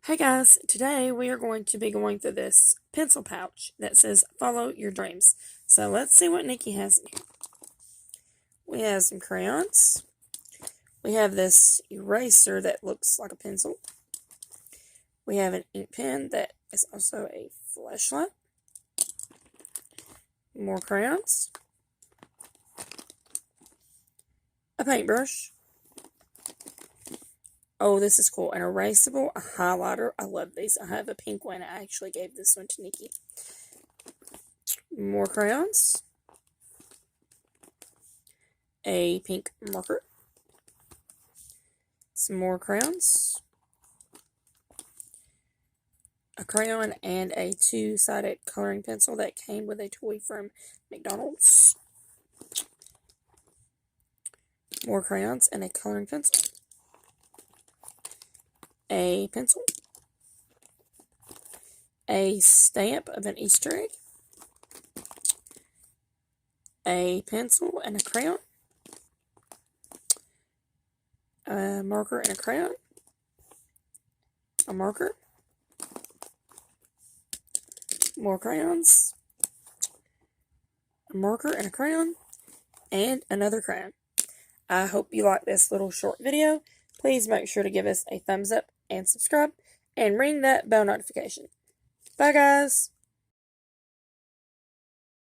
Hey guys, today we are going to be going through this pencil pouch that says follow your dreams. So let's see what Nikki has in here. We have some crayons. We have this eraser that looks like a pencil. We have an ink pen that is also a flashlight. More crayons. A paintbrush. Oh, this is cool. An erasable, a highlighter. I love these. I have a pink one. I actually gave this one to Nikki. More crayons. A pink marker. Some more crayons. A crayon and a two-sided coloring pencil that came with a toy from McDonald's. More crayons and a coloring pencil. A pencil. A stamp of an Easter egg. A pencil and a crayon. A marker and a crayon. A marker. More crayons. A marker and a crayon. And another crayon. I hope you like this little short video. Please make sure to give us a thumbs up and subscribe. And ring that bell notification. Bye guys!